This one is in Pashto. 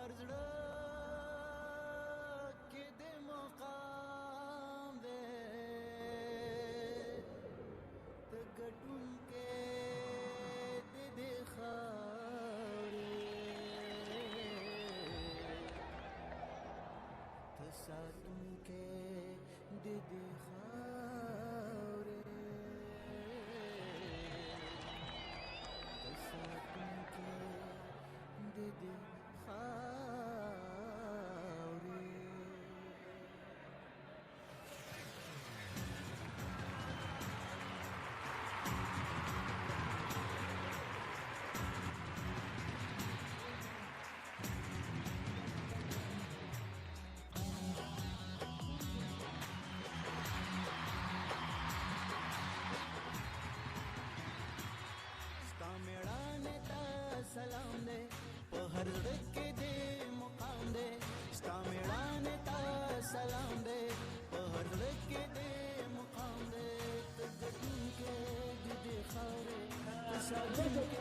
هر زړه کې د مقام دی ته ګټون کې د خاورې ته ساتون کې د خاورې ته ساتون کې د خاورې ستا میړانې ته سلام دی په هر زړه کې د مقام دی ستا میړانې ته سلام دی په هر زړه کې د مقام دی ته ګټونکی د خاورې ته ساتونکی